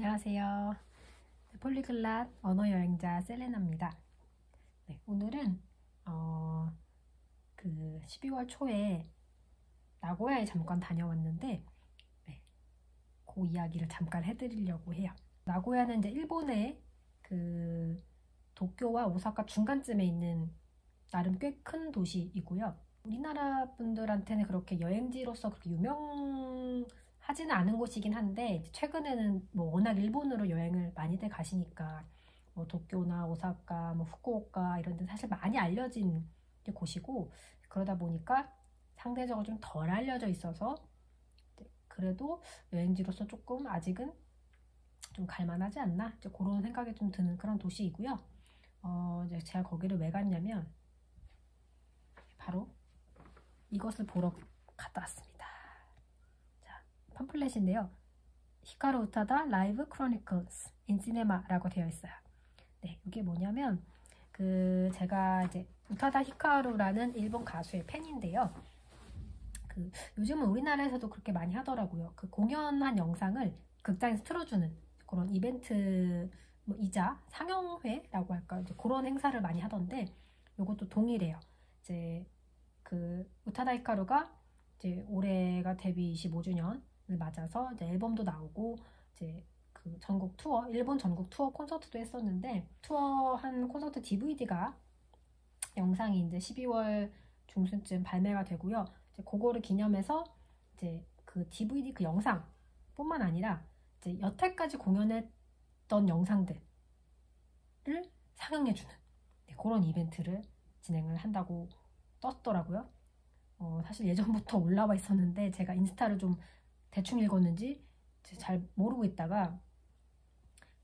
안녕하세요. 폴리글랏 언어여행자 셀레나입니다. 오늘은 12월 초에 나고야에 잠깐 다녀왔는데 그 이야기를 잠깐 해드리려고 해요. 나고야는 이제 일본의 도쿄와 오사카 중간쯤에 있는 나름 꽤 큰 도시이고요. 우리나라 분들한테는 그렇게 여행지로서 그렇게 유명하지는 않은 곳이긴 한데, 최근에는 뭐 워낙 일본으로 여행을 많이들 가시니까 뭐 도쿄나 오사카, 뭐 후쿠오카 이런 데 사실 많이 알려진 곳이고, 그러다 보니까 상대적으로 좀 덜 알려져 있어서 그래도 여행지로서 조금 아직은 좀 갈만하지 않나, 이제 그런 생각이 좀 드는 그런 도시이고요. 이제 제가 거기를 왜 갔냐면 바로 이것을 보러 갔다 왔습니다. 자, 팜플렛인데요. 히카루 우타다 라이브 크로니클스 인 시네마라고 되어 있어요. 이게 뭐냐면 제가 이제 우타다 히카루라는 일본 가수의 팬인데요. 요즘은 우리나라에서도 그렇게 많이 하더라고요. 공연한 영상을 극장에서 틀어주는 그런 이벤트 이자 상영회라고 할까, 이제 그런 행사를 많이 하던데, 이것도 동일해요. 이제 우타다 히카루가 이제 올해가 데뷔 25주년을 맞아서 이제 앨범도 나오고, 이제 전국 투어, 일본 전국 투어 콘서트도 했었는데, 투어한 콘서트 DVD가 영상이 이제 12월 중순쯤 발매가 되고요. 이제 그거를 기념해서 이제 DVD 영상뿐만 아니라 이제 여태까지 공연했던 영상들을 상영해주는 그런 이벤트를 진행을 한다고 떴더라고요. 사실 예전부터 올라와 있었는데 제가 인스타를 좀 대충 읽었는지 잘 모르고 있다가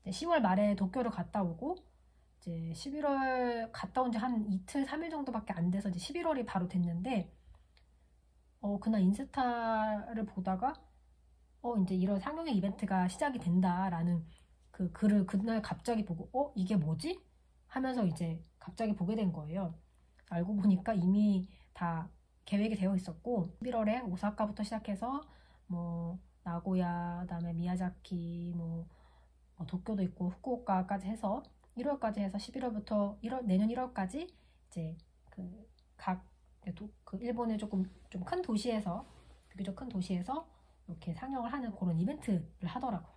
10월 말에 도쿄를 갔다 오고, 이제 11월 갔다 온 지 한 이틀, 3일 정도밖에 안 돼서 이제 11월이 바로 됐는데, 그날 인스타를 보다가 이제 이런 상영회 이벤트가 시작이 된다라는 글을 그날 갑자기 보고 이게 뭐지? 하면서 이제 갑자기 보게 된 거예요. 알고 보니까 이미 다 계획이 되어 있었고, 11월에 오사카부터 시작해서 뭐 나고야, 그다음에 미야자키, 도쿄도 있고 후쿠오카까지 해서 1월까지 해서 11월부터 내년 1월까지 이제 일본의 조금 좀 큰 도시에서, 비교적 큰 도시에서 이렇게 상영을 하는 그런 이벤트를 하더라고요.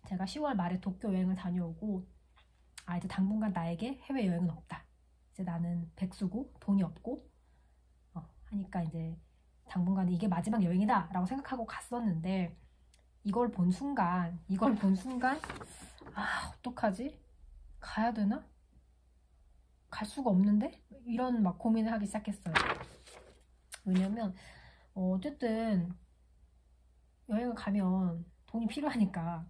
제가 10월 말에 도쿄 여행을 다녀오고, 이제 당분간 나에게 해외여행은 없다. 이제 나는 백수고 돈이 없고 하니까 이제 당분간 이게 마지막 여행이다 라고 생각하고 갔었는데, 이걸 본 순간 어떡하지? 가야 되나? 갈 수가 없는데? 이런 막 고민을 하기 시작했어요. 왜냐면 어쨌든 여행을 가면 돈이 필요하니까,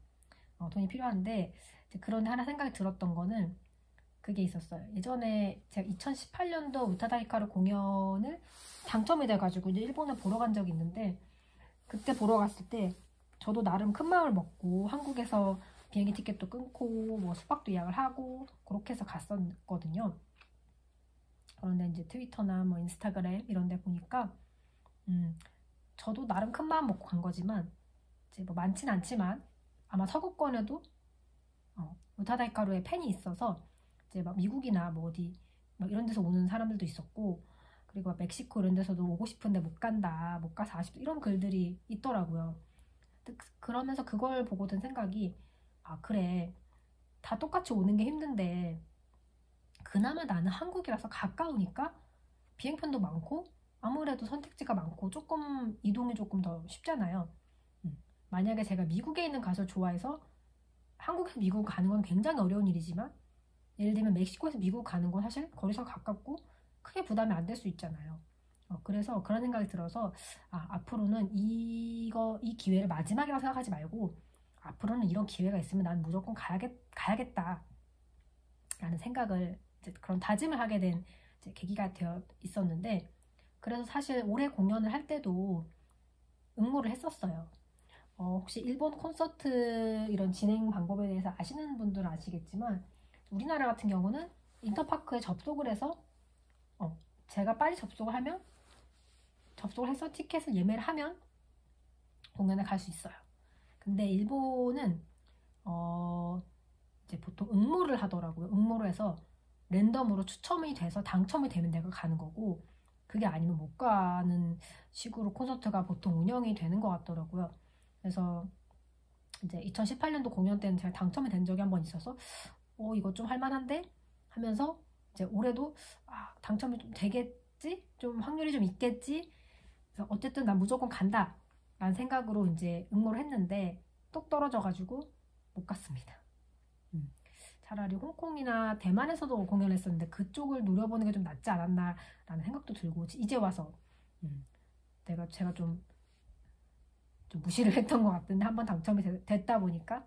돈이 필요한데, 그런데 하나 생각이 들었던 거는 그게 있었어요. 예전에 제가 2018년도 우타다 히카루 공연을 당첨이 돼가지고 이제 일본을 보러 간 적이 있는데, 그때 보러 갔을 때 저도 나름 큰 마음을 먹고 한국에서 비행기 티켓도 끊고 뭐 숙박도 예약을 하고 그렇게 해서 갔었거든요. 그런데 이제 트위터나 뭐 인스타그램 이런 데 보니까 저도 나름 큰 마음 먹고 간 거지만, 이제 뭐 많진 않지만 아마 서구권에도 우타다 히카루의 팬이 있어서 이제 막 미국이나 뭐 어디 막 이런 데서 오는 사람들도 있었고, 그리고 멕시코 이런 데서도 오고 싶은데 못 간다, 못 가서 아쉽다, 이런 글들이 있더라고요. 그러면서 그걸 보고 든 생각이, 그래, 다 똑같이 오는 게 힘든데 그나마 나는 한국이라서 가까우니까 비행편도 많고 아무래도 선택지가 많고 조금 이동이 조금 더 쉽잖아요. 만약에 제가 미국에 있는 가수를 좋아해서 한국에서 미국 가는 건 굉장히 어려운 일이지만, 예를 들면 멕시코에서 미국 가는 건 사실 거리서 가깝고 크게 부담이 안 될 수 있잖아요. 그래서 그런 생각이 들어서 앞으로는 이 기회를 마지막이라고 생각하지 말고, 앞으로는 이런 기회가 있으면 난 무조건 가야겠다 라는 생각을, 그런 다짐을 하게 된 계기가 되어 있었는데, 그래서 사실 올해 공연을 할 때도 응모를 했었어요. 혹시 일본 콘서트 이런 진행 방법에 대해서 아시는 분들은 아시겠지만, 우리나라 같은 경우는 인터파크에 접속을 해서 제가 빨리 접속을 해서 티켓을 예매를 하면 공연에 갈 수 있어요. 근데 일본은 이제 보통 응모를 하더라고요. 응모를 해서 랜덤으로 추첨이 돼서 당첨이 되면 내가 가는 거고, 그게 아니면 못 가는 식으로 콘서트가 보통 운영이 되는 것 같더라고요. 그래서 이제 2018년도 공연 때는 제가 당첨이 된 적이 한 번 있어서 이거 좀 할만한데 하면서 이제 올해도 당첨이 좀 되겠지? 좀 확률이 좀 있겠지? 그래서 어쨌든 난 무조건 간다 라는 생각으로 이제 응모를 했는데 똑 떨어져가지고 못 갔습니다. 차라리 홍콩이나 대만에서도 공연했었는데 그쪽을 노려보는 게 좀 낫지 않았나 라는 생각도 들고, 이제 와서 제가 좀 무시를 했던 것 같은데 한번 당첨이 됐다 보니까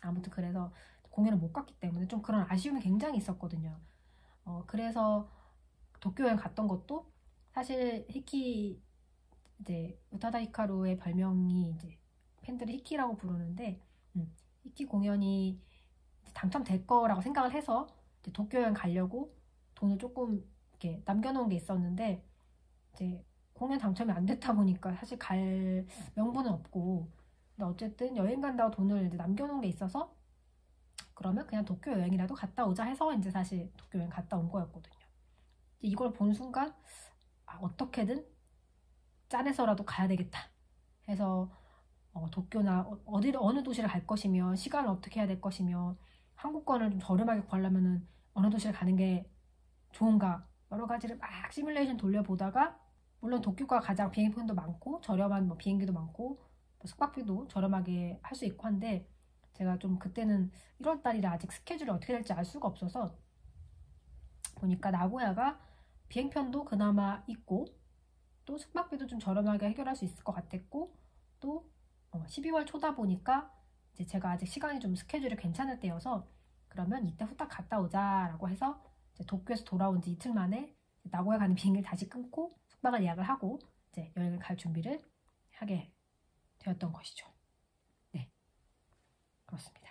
아무튼 그래서 공연을 못 갔기 때문에 좀 그런 아쉬움이 굉장히 있었거든요. 그래서 도쿄 여행 갔던 것도 사실 히키, 이제 우타다 히카루의 별명이 이제 팬들이 히키라고 부르는데, 히키 공연이 당첨될 거라고 생각을 해서 이제 도쿄 여행 가려고 돈을 조금 이렇게 남겨놓은 게 있었는데, 이제 공연 당첨이 안 됐다 보니까 사실 갈 명분은 없고, 근데 어쨌든 여행 간다고 돈을 이제 남겨놓은 게 있어서 그러면 그냥 도쿄 여행이라도 갔다 오자 해서 이제 사실 도쿄 여행 갔다 온 거였거든요. 이걸 본 순간 어떻게든 짠해서라도 가야 되겠다 해서 도쿄나 어느 도시를 갈 것이며 시간을 어떻게 해야 될 것이며 항공권을 좀 저렴하게 구하려면은 어느 도시를 가는 게 좋은가, 여러 가지를 막 시뮬레이션 돌려보다가, 물론 도쿄가 가장 비행편도 많고 저렴한 뭐 비행기도 많고 뭐 숙박비도 저렴하게 할 수 있고 한데, 제가 좀 그때는 1월달이라 아직 스케줄이 어떻게 될지 알 수가 없어서 보니까 나고야가 비행편도 그나마 있고 또 숙박비도 좀 저렴하게 해결할 수 있을 것 같았고, 또 12월 초다 보니까 이제 제가 아직 시간이 좀 스케줄이 괜찮을 때여서 그러면 이때 후딱 갔다 오자라고 해서 이제 도쿄에서 돌아온 지 이틀 만에 나고야 가는 비행기를 다시 끊고 숙박을 예약을 하고 이제 여행을 갈 준비를 하게 되었던 것이죠. 네, 그렇습니다.